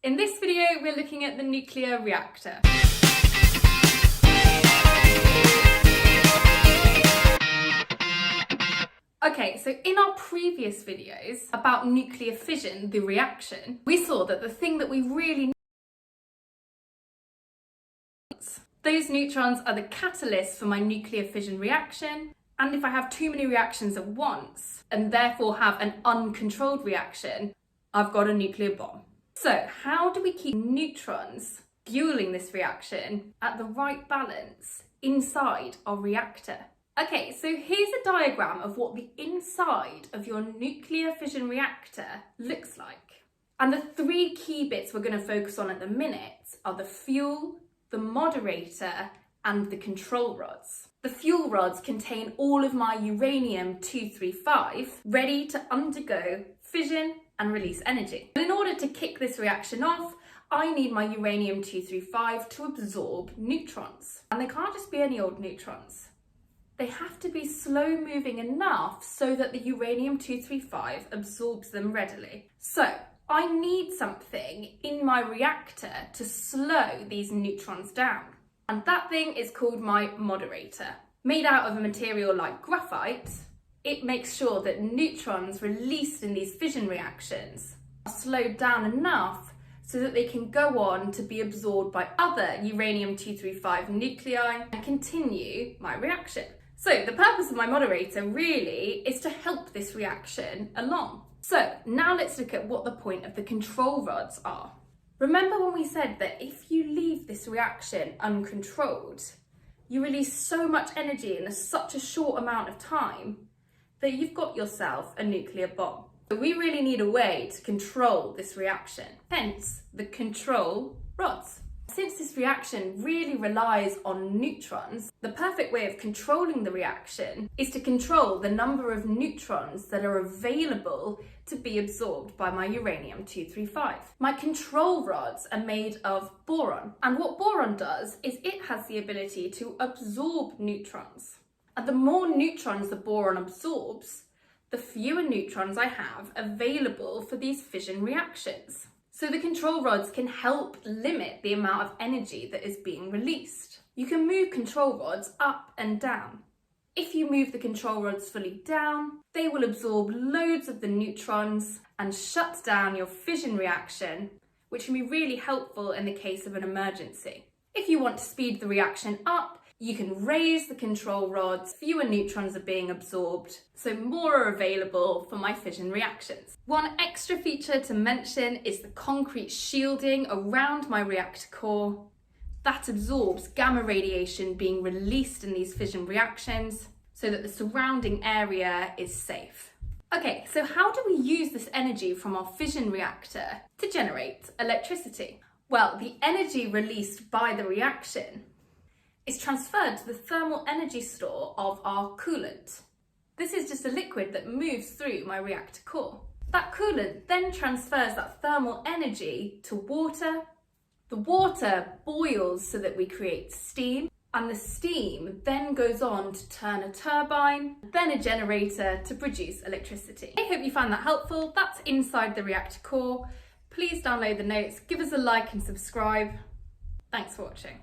In this video, we're looking at the nuclear reactor. Okay, so in our previous videos about nuclear fission, the reaction, we saw that the thing that we really need, those neutrons are the catalyst for my nuclear fission reaction, and if I have too many reactions at once, and therefore have an uncontrolled reaction, I've got a nuclear bomb. So how do we keep neutrons fueling this reaction at the right balance inside our reactor? Okay, so here's a diagram of what the inside of your nuclear fission reactor looks like. And the three key bits we're going to focus on at the minute are the fuel, the moderator, and the control rods. The fuel rods contain all of my uranium-235 ready to undergo fission and release energy. And in order to kick this reaction off, I need my uranium-235 to absorb neutrons. And they can't just be any old neutrons. They have to be slow moving enough so that the uranium-235 absorbs them readily. So I need something in my reactor to slow these neutrons down. And that thing is called my moderator. Made out of a material like graphite, it makes sure that neutrons released in these fission reactions are slowed down enough so that they can go on to be absorbed by other uranium-235 nuclei and continue my reaction. So the purpose of my moderator really is to help this reaction along. So now let's look at what the point of the control rods are. Remember when we said that if you leave this reaction uncontrolled, you release so much energy in such a short amount of time that you've got yourself a nuclear bomb. So we really need a way to control this reaction, hence the control rods. Since this reaction really relies on neutrons, the perfect way of controlling the reaction is to control the number of neutrons that are available to be absorbed by my uranium-235. My control rods are made of boron, and what boron does is it has the ability to absorb neutrons. And the more neutrons the boron absorbs, the fewer neutrons I have available for these fission reactions. So the control rods can help limit the amount of energy that is being released. You can move control rods up and down. If you move the control rods fully down, they will absorb loads of the neutrons and shut down your fission reaction, which can be really helpful in the case of an emergency. If you want to speed the reaction up, you can raise the control rods, fewer neutrons are being absorbed, so more are available for my fission reactions. One extra feature to mention is the concrete shielding around my reactor core. That absorbs gamma radiation being released in these fission reactions so that the surrounding area is safe. Okay, so how do we use this energy from our fission reactor to generate electricity? Well, the energy released by the reaction is transferred to the thermal energy store of our coolant. This is just a liquid that moves through my reactor core. That coolant then transfers that thermal energy to water. The water boils so that we create steam, and the steam then goes on to turn a turbine, then a generator to produce electricity. I hope you found that helpful. That's inside the reactor core. Please download the notes, give us a like and subscribe. Thanks for watching.